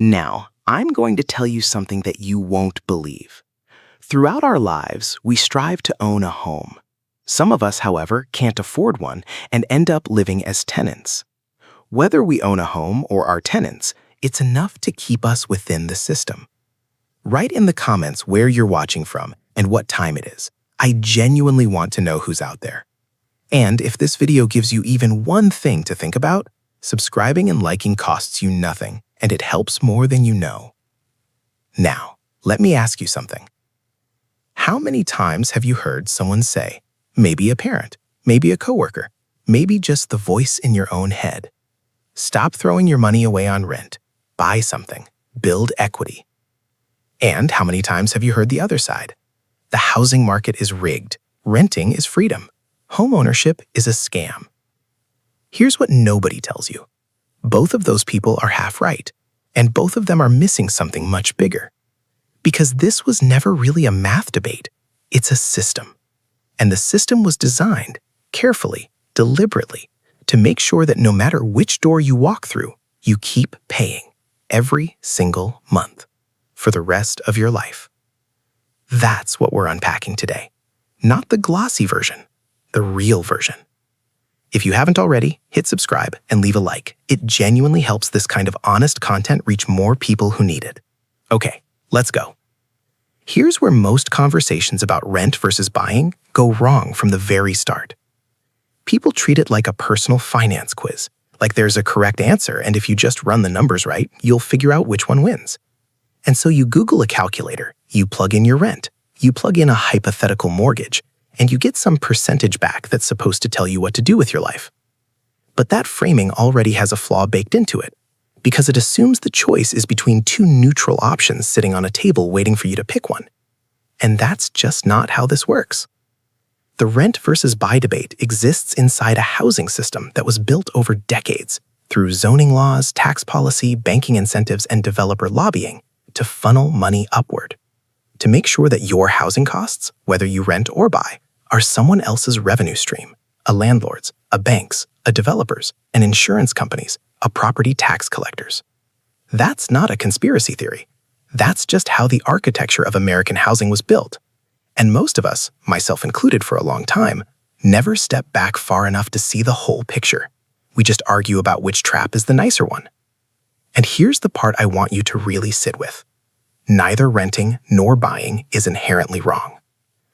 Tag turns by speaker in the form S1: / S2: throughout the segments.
S1: Now, I'm going to tell you something that you won't believe. Throughout our lives, we strive to own a home. Some of us, however, can't afford one and end up living as tenants. Whether we own a home or are tenants, it's enough to keep us within the system. Write in the comments where you're watching from and what time it is. I genuinely want to know who's out there. And if this video gives you even one thing to think about, subscribing and liking costs you nothing, and it helps more than you know. Now, let me ask you something. How many times have you heard someone say, maybe a parent, maybe a coworker, maybe just the voice in your own head, stop throwing your money away on rent, buy something, build equity? And how many times have you heard the other side? The housing market is rigged, renting is freedom, homeownership is a scam. Here's what nobody tells you. Both of those people are half right, and both of them are missing something much bigger. Because this was never really a math debate, it's a system. And the system was designed carefully, deliberately, to make sure that no matter which door you walk through, you keep paying every single month for the rest of your life. That's what we're unpacking today. Not the glossy version, the real version. If you haven't already, hit subscribe and leave a like. It genuinely helps this kind of honest content reach more people who need it. Okay, let's go. Here's where most conversations about rent versus buying go wrong from the very start. People treat it like a personal finance quiz, like there's a correct answer, and if you just run the numbers right, you'll figure out which one wins. And so you Google a calculator, you plug in your rent, you plug in a hypothetical mortgage, and you get some percentage back that's supposed to tell you what to do with your life. But that framing already has a flaw baked into it, because it assumes the choice is between two neutral options sitting on a table waiting for you to pick one. And that's just not how this works. The rent versus buy debate exists inside a housing system that was built over decades through zoning laws, tax policy, banking incentives, and developer lobbying to funnel money upward, to make sure that your housing costs, whether you rent or buy, are someone else's revenue stream, a landlord's, a bank's, a developer's, an insurance company's, a property tax collector's. That's not a conspiracy theory. That's just how the architecture of American housing was built. And most of us, myself included for a long time, never step back far enough to see the whole picture. We just argue about which trap is the nicer one. And here's the part I want you to really sit with. Neither renting nor buying is inherently wrong.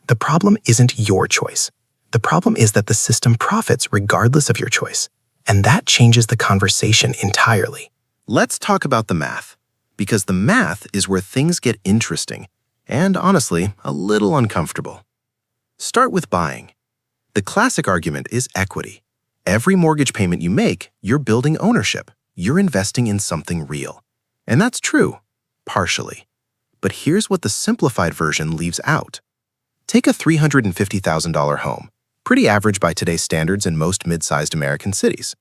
S1: The problem isn't your choice. The problem is that the system profits regardless of your choice, and that changes the conversation entirely.
S2: Let's talk about the math, because the math is where things get interesting and, honestly, a little uncomfortable. Start with buying. The classic argument is equity. Every mortgage payment you make, you're building ownership. You're investing in something real. And that's true, partially. But here's what the simplified version leaves out. Take a $350,000 home, pretty average by today's standards in most mid-sized American cities.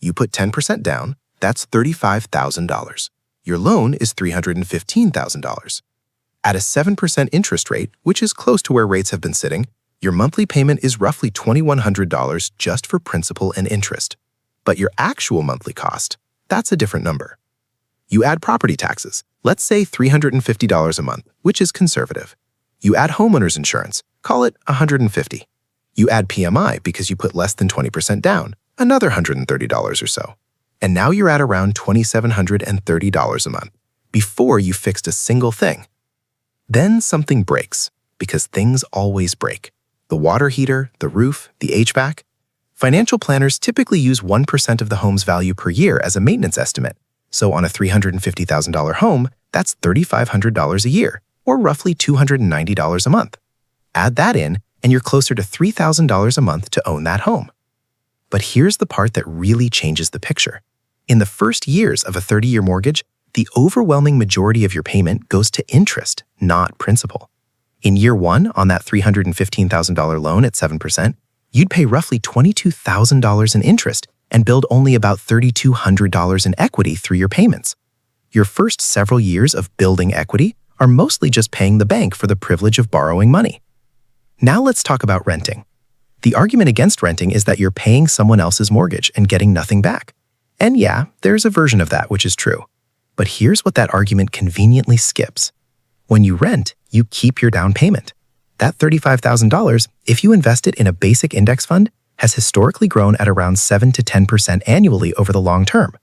S2: You put 10% down, that's $35,000. Your loan is $315,000. At a 7% interest rate, which is close to where rates have been sitting, your monthly payment is roughly $2,100 just for principal and interest. But your actual monthly cost, that's a different number. You add property taxes, let's say $350 a month, which is conservative. You add homeowner's insurance, call it $150. You add PMI because you put less than 20% down, another $130 or so. And now you're at around $2,730 a month, before you fixed a single thing. Then something breaks, because things always break. The water heater, the roof, the HVAC. Financial planners typically use 1% of the home's value per year as a maintenance estimate. So on a $350,000 home, that's $3,500 a year, or roughly $290 a month. Add that in, and you're closer to $3,000 a month to own that home. But here's the part that really changes the picture. In the first years of a 30-year mortgage, the overwhelming majority of your payment goes to interest, not principal. In year one, on that $315,000 loan at 7%, you'd pay roughly $22,000 in interest and build only about $3,200 in equity through your payments. Your first several years of building equity are mostly just paying the bank for the privilege of borrowing money. Now let's talk about renting. The argument against renting is that you're paying someone else's mortgage and getting nothing back. And yeah, there's a version of that which is true.
S1: But here's what that argument conveniently skips. When you rent, you keep your down payment. That $35,000, if you invest it in a basic index fund, has historically grown at around 7 to 10% annually over the long term.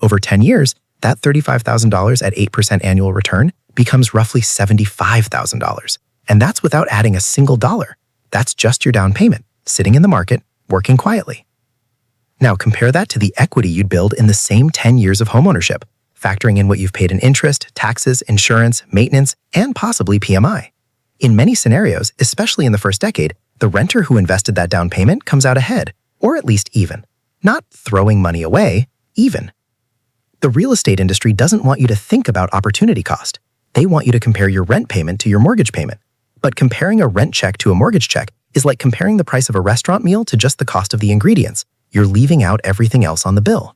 S1: Over 10 years, that $35,000 at 8% annual return becomes roughly $75,000. And that's without adding a single dollar. That's just your down payment, sitting in the market, working quietly. Now compare that to the equity you'd build in the same 10 years of homeownership, factoring in what you've paid in interest, taxes, insurance, maintenance, and possibly PMI. In many scenarios, especially in the first decade, the renter who invested that down payment comes out ahead, or at least even. Not throwing money away, even. The real estate industry doesn't want you to think about opportunity cost. They want you to compare your rent payment to your mortgage payment. But comparing a rent check to a mortgage check is like comparing the price of a restaurant meal to just the cost of the ingredients. You're leaving out everything else on the bill.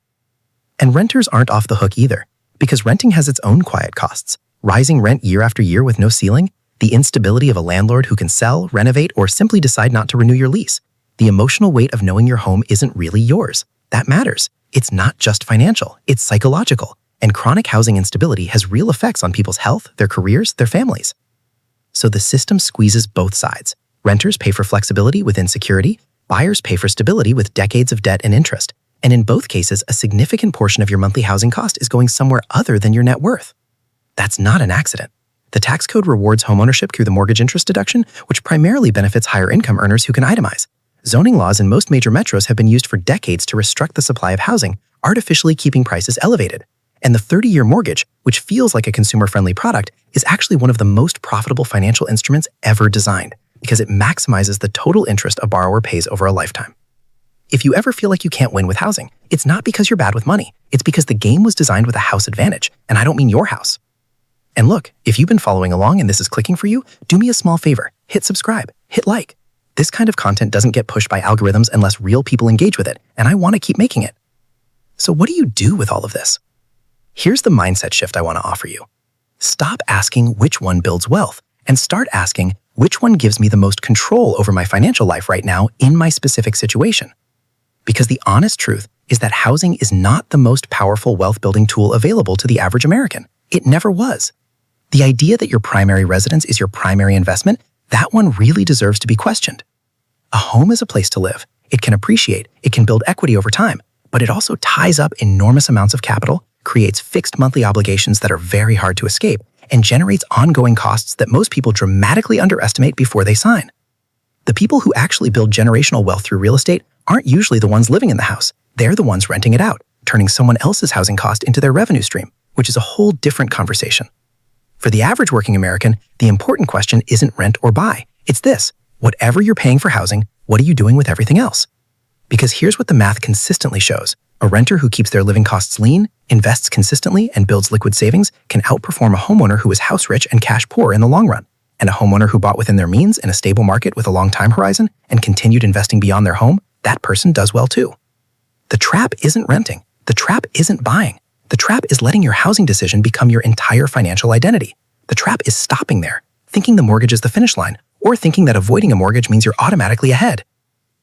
S1: And renters aren't off the hook either, because renting has its own quiet costs. Rising rent year after year with no ceiling, the instability of a landlord who can sell, renovate, or simply decide not to renew your lease. The emotional weight of knowing your home isn't really yours. That matters. It's not just financial, it's psychological. And chronic housing instability has real effects on people's health, their careers, their families. So the system squeezes both sides. Renters pay for flexibility with insecurity, buyers pay for stability with decades of debt and interest. And in both cases, a significant portion of your monthly housing cost is going somewhere other than your net worth. That's not an accident. The tax code rewards homeownership through the mortgage interest deduction, which primarily benefits higher income earners who can itemize. Zoning laws in most major metros have been used for decades to restrict the supply of housing, artificially keeping prices elevated. And the 30-year mortgage, which feels like a consumer-friendly product, is actually one of the most profitable financial instruments ever designed, because it maximizes the total interest a borrower pays over a lifetime. If you ever feel like you can't win with housing, it's not because you're bad with money. It's because the game was designed with a house advantage, and I don't mean your house. And look, if you've been following along and this is clicking for you, do me a small favor. Hit subscribe, hit like. This kind of content doesn't get pushed by algorithms unless real people engage with it, and I want to keep making it. So what do you do with all of this? Here's the mindset shift I want to offer you. Stop asking which one builds wealth and start asking which one gives me the most control over my financial life right now in my specific situation. Because the honest truth is that housing is not the most powerful wealth-building tool available to the average American. It never was. The idea that your primary residence is your primary investment, that one really deserves to be questioned. A home is a place to live. It can appreciate, it can build equity over time, but it also ties up enormous amounts of capital, creates fixed monthly obligations that are very hard to escape, and generates ongoing costs that most people dramatically underestimate before they sign. The people who actually build generational wealth through real estate aren't usually the ones living in the house. They're the ones renting it out, turning someone else's housing cost into their revenue stream, which is a whole different conversation. For the average working American, the important question isn't rent or buy. It's this: whatever you're paying for housing, what are you doing with everything else? Because here's what the math consistently shows. A renter who keeps their living costs lean, invests consistently, and builds liquid savings can outperform a homeowner who is house rich and cash poor in the long run. And a homeowner who bought within their means in a stable market with a long time horizon and continued investing beyond their home, that person does well too. The trap isn't renting. The trap isn't buying. The trap is letting your housing decision become your entire financial identity. The trap is stopping there, thinking the mortgage is the finish line, or thinking that avoiding a mortgage means you're automatically ahead.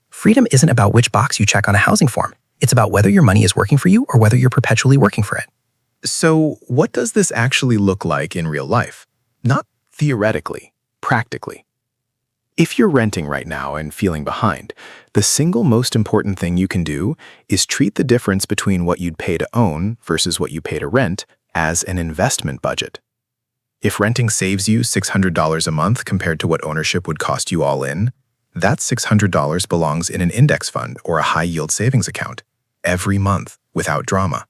S1: Freedom isn't about which box you check on a housing form. It's about whether your money is working for you or whether you're perpetually working for it.
S2: So, what does this actually look like in real life?
S1: Not theoretically, practically. If you're renting right now and feeling behind, the single most important thing you can do is treat the difference between what you'd pay to own versus what you pay to rent as an investment budget.
S2: If renting saves you $600 a month compared to what ownership would cost you all in, that $600 belongs in an index fund or a high-yield savings account every month without drama.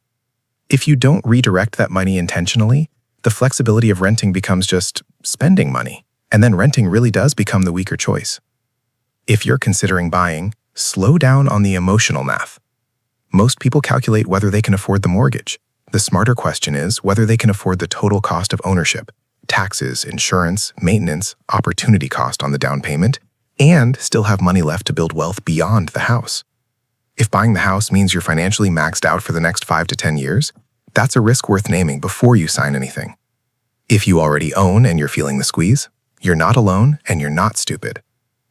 S2: If you don't redirect that money intentionally, the flexibility of renting becomes just spending money, and then renting really does become the weaker choice. If you're considering buying, slow down on the emotional math. Most people calculate whether they can afford the mortgage. The smarter question is whether they can afford the total cost of ownership, taxes, insurance, maintenance, opportunity cost on the down payment, and still have money left to build wealth beyond the house. If buying the house means you're financially maxed out for the next 5 to 10 years, that's a risk worth naming before you sign anything. If you already own and you're feeling the squeeze, you're not alone and you're not stupid.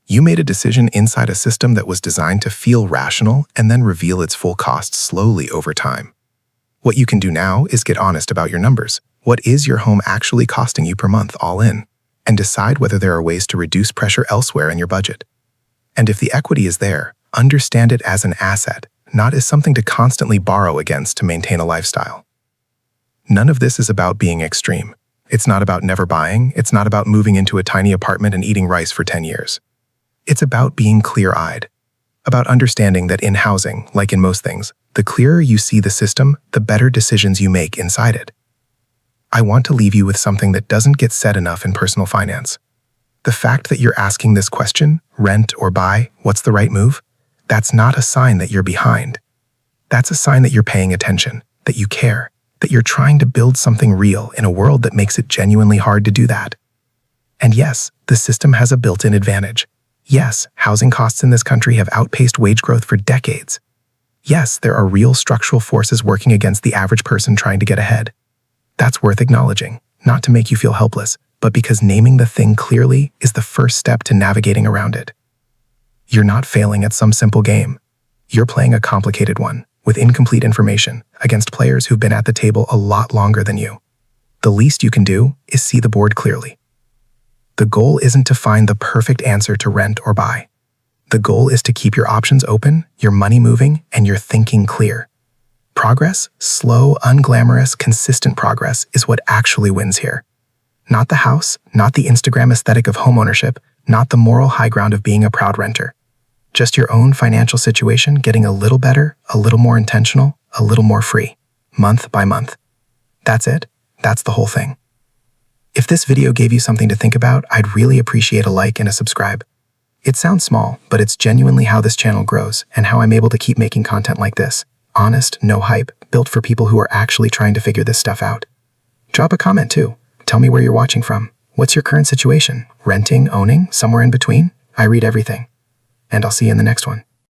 S2: You made a decision inside a system that was designed to feel rational and then reveal its full cost slowly over time. What you can do now is get honest about your numbers. What is your home actually costing you per month all in? And decide whether there are ways to reduce pressure elsewhere in your budget. And if the equity is there, understand it as an asset, not as something to constantly borrow against to maintain a lifestyle. None of this is about being extreme. It's not about never buying. It's not about moving into a tiny apartment and eating rice for 10 years. It's about being clear-eyed, about understanding that in housing, like in most things, the clearer you see the system, the better decisions you make inside it. I want to leave you with something that doesn't get said enough in personal finance. The fact that you're asking this question, rent or buy, what's the right move? That's not a sign that you're behind. That's a sign that you're paying attention, that you care, that you're trying to build something real in a world that makes it genuinely hard to do that. And yes, the system has a built-in advantage. Yes, housing costs in this country have outpaced wage growth for decades. Yes, there are real structural forces working against the average person trying to get ahead. That's worth acknowledging, not to make you feel helpless, but because naming the thing clearly is the first step to navigating around it. You're not failing at some simple game. You're playing a complicated one, with incomplete information, against players who've been at the table a lot longer than you. The least you can do is see the board clearly. The goal isn't to find the perfect answer to rent or buy. The goal is to keep your options open, your money moving, and your thinking clear. Progress, slow, unglamorous, consistent progress is what actually wins here. Not the house, not the Instagram aesthetic of homeownership, not the moral high ground of being a proud renter. Just your own financial situation getting a little better, a little more intentional, a little more free, month by month. That's it. That's the whole thing. If this video gave you something to think about, I'd really appreciate a like and a subscribe. It sounds small, but it's genuinely how this channel grows and how I'm able to keep making content like this. Honest, no hype, built for people who are actually trying to figure this stuff out. Drop a comment too. Tell me where you're watching from. What's your current situation? Renting, owning, somewhere in between? I read everything. And I'll see you in the next one.